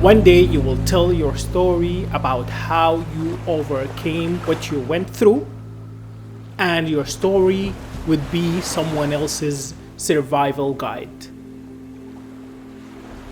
One day you will tell your story about how you overcame what you went through, and your story would be someone else's survival guide.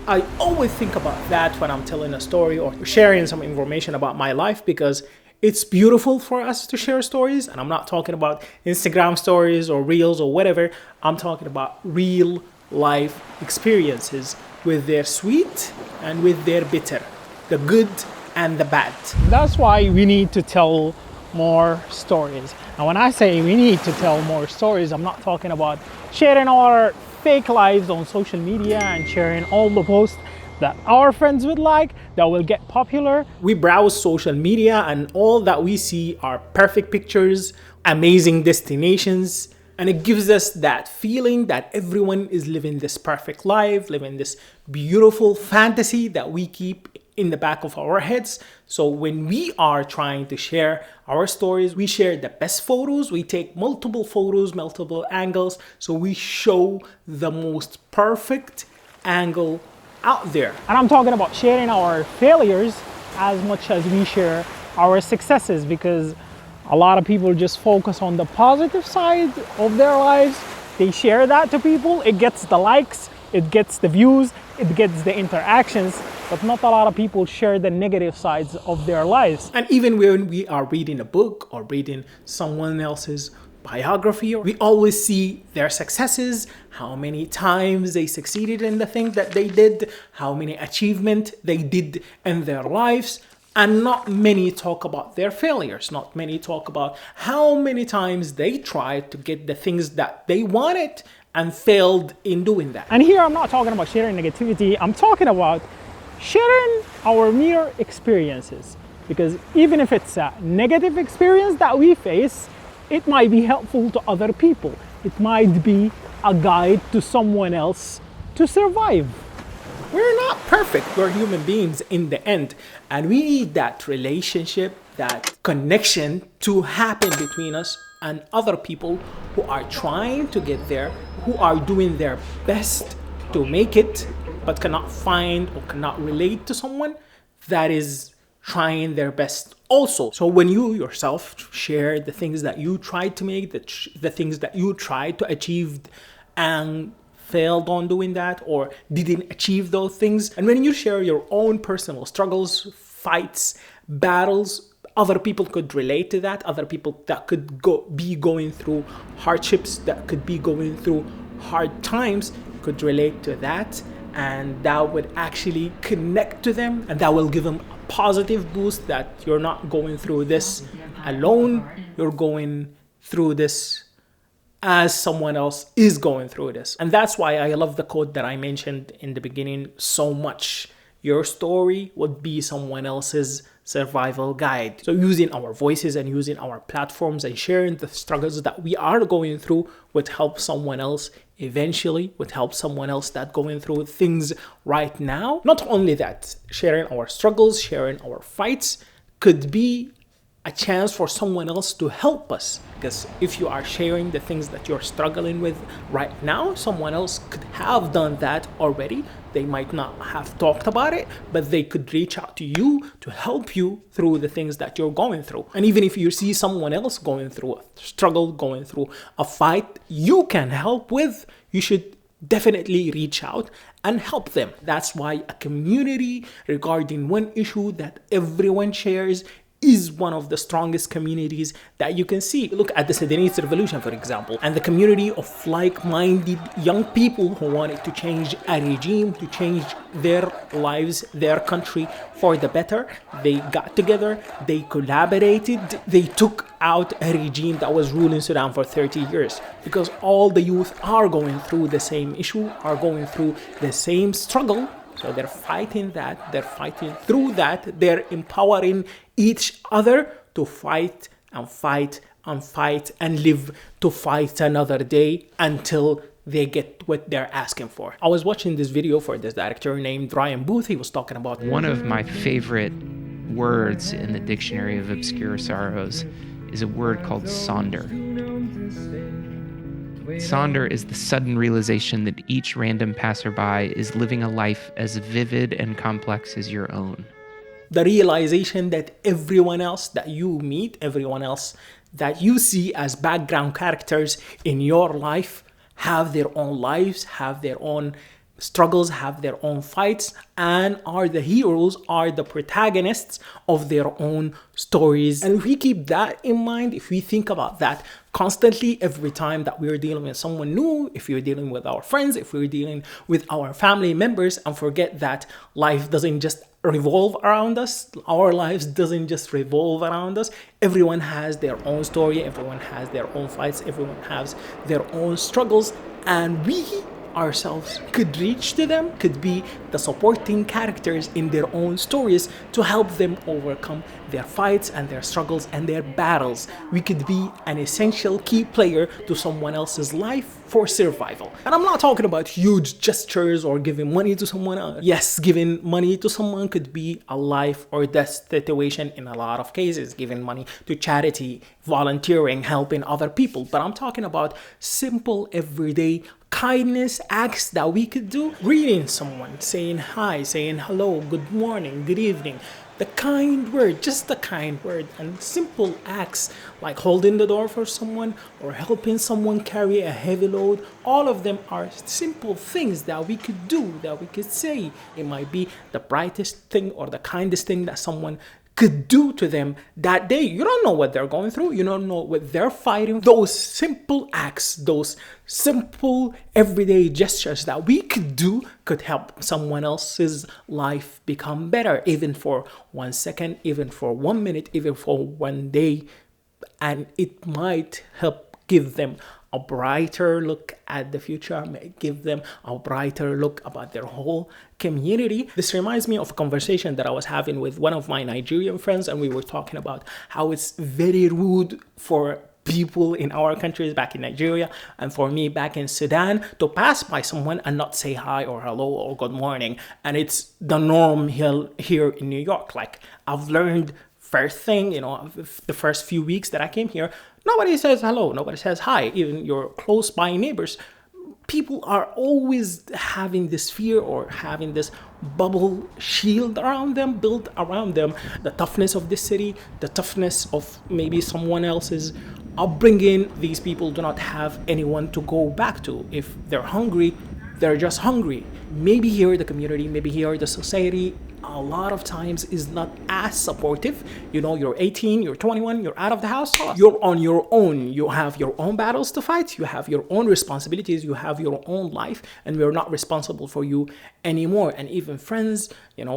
I always think about that when I'm telling a story or sharing some information about my life, because it's beautiful for us to share stories. And I'm not talking about Instagram stories or reels or whatever. I'm talking about real life experiences with their sweet and with their bitter, the good and the bad. That's why we need to tell more stories. And when I say we need to tell more stories, I'm not talking about sharing our fake lives on social media and sharing all the posts that our friends would like, that will get popular. We browse social media and all that we see are perfect pictures, amazing destinations, and it gives us that feeling that everyone is living this perfect life, living this beautiful fantasy that we keep in the back of our heads. So when we are trying to share our stories, we share the best photos, we take multiple photos, multiple angles, so we show the most perfect angle out there. And I'm talking about sharing our failures as much as we share our successes, because a lot of people just focus on the positive side of their lives. They share that to people. It gets the likes, it gets the views, it gets the interactions, but not a lot of people share the negative sides of their lives. And even when we are reading a book or reading someone else's biography, we always see their successes, how many times they succeeded in the thing that they did, how many achievements they did in their lives. And not many talk about their failures. Not many talk about how many times they tried to get the things that they wanted and failed in doing that. And here I'm not talking about sharing negativity. I'm talking about sharing our mere experiences. Because even if it's a negative experience that we face, it might be helpful to other people. It might be a guide to someone else to survive. We're not perfect. We're human beings in the end. And we need that relationship, that connection to happen between us and other people who are trying to get there, who are doing their best to make it, but cannot find or cannot relate to someone that is trying their best also. So when you yourself share the things that you tried to make, the things that you tried to achieve and failed on doing that or didn't achieve those things, and when you share your own personal struggles, fights, battles, other people could relate to that. Other people that could be going through hardships, that could be going through hard times, could relate to that, and that would actually connect to them, and that will give them a positive boost that you're not going through this alone. You're going through this as someone else is going through this. And that's why I love the quote that I mentioned in the beginning so much. Your story would be someone else's survival guide. So using our voices and using our platforms and sharing the struggles that we are going through would help someone else eventually, would help someone else that's going through things right now. Not only that, sharing our struggles, sharing our fights could be a chance for someone else to help us. Because if you are sharing the things that you're struggling with right now, someone else could have done that already. They might not have talked about it, but they could reach out to you to help you through the things that you're going through. And even if you see someone else going through a struggle, going through a fight you can help with, you should definitely reach out and help them. That's why a community regarding one issue that everyone shares is one of the strongest communities that you can see. Look at the Sudanese revolution, for example, and the community of like-minded young people who wanted to change a regime, to change their lives, their country for the better. They got together, they collaborated, they took out a regime that was ruling Sudan for 30 years, because all the youth are going through the same issue, are going through the same struggle. So they're fighting that, they're fighting through that, they're empowering each other to fight and fight and fight and live to fight another day until they get what they're asking for. I was watching this video for this director named Ryan Booth. He was talking about one of my favorite words in the Dictionary of Obscure Sorrows is a word called sonder. Sonder is the sudden realization that each random passerby is living a life as vivid and complex as your own. The realization that everyone else that you meet, everyone else that you see as background characters in your life, have their own lives, have their own struggles, have their own fights, and are the heroes, are the protagonists of their own stories. And if we keep that in mind, if we think about that constantly every time that we're dealing with someone new, if we're dealing with our friends, if we're dealing with our family members, and forget that life doesn't just revolve around us, our lives doesn't just revolve around us. Everyone has their own story, everyone has their own fights, everyone has their own struggles, and we ourselves could reach to them, could be the supporting characters in their own stories to help them overcome their fights and their struggles and their battles. We could be an essential key player to someone else's life for survival. And I'm not talking about huge gestures or giving money to someone else. Yes, giving money to someone could be a life or death situation in a lot of cases. Giving money to charity, volunteering, helping other people. But I'm talking about simple, everyday kindness acts that we could do. Greeting someone, saying hi, saying hello, good morning, good evening. The kind word, just the kind word, and simple acts like holding the door for someone or helping someone carry a heavy load. All of them are simple things that we could do, that we could say. It might be the brightest thing or the kindest thing that someone could do to them that day. You don't know what they're going through. You don't know what they're fighting. Those simple acts, those simple everyday gestures that we could do could help someone else's life become better, even for 1 second, even for 1 minute, even for 1 day. And it might help give them a brighter look at the future, may give them a brighter look about their whole community. This reminds me of a conversation that I was having with one of my Nigerian friends, and we were talking about how it's very rude for people in our countries back in Nigeria and for me back in Sudan to pass by someone and not say hi or hello or good morning. And it's the norm here in New York. Like, I've learned first thing, the first few weeks that I came here, nobody says hello, nobody says hi, even your close by neighbors. People are always having this fear or having this bubble shield around them, built around them. The toughness of this city, the toughness of maybe someone else's upbringing. These people do not have anyone to go back to. If they're hungry, they're just hungry. Maybe here the community, maybe here the society, a lot of times is not as supportive. You're 18, you're 21, you're out of the house, you're on your own. You have your own battles to fight, you have your own responsibilities, you have your own life, and we're not responsible for you anymore. And even friends,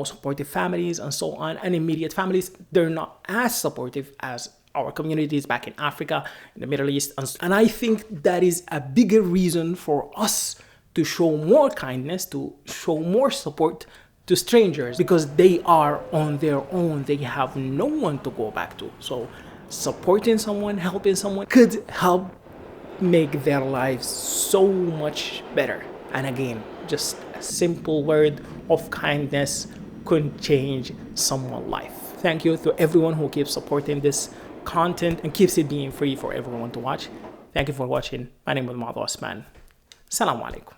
supportive families and so on, and immediate families, they're not as supportive as our communities back in Africa, in the Middle East. And I think that is a bigger reason for us to show more kindness, to show more support to strangers, because they are on their own. They have no one to go back to. So supporting someone, helping someone could help make their lives so much better. And again, just a simple word of kindness could change someone's life. Thank you to everyone who keeps supporting this content and keeps it being free for everyone to watch. Thank you for watching. My name is Muaz Osman. Assalamu alaikum.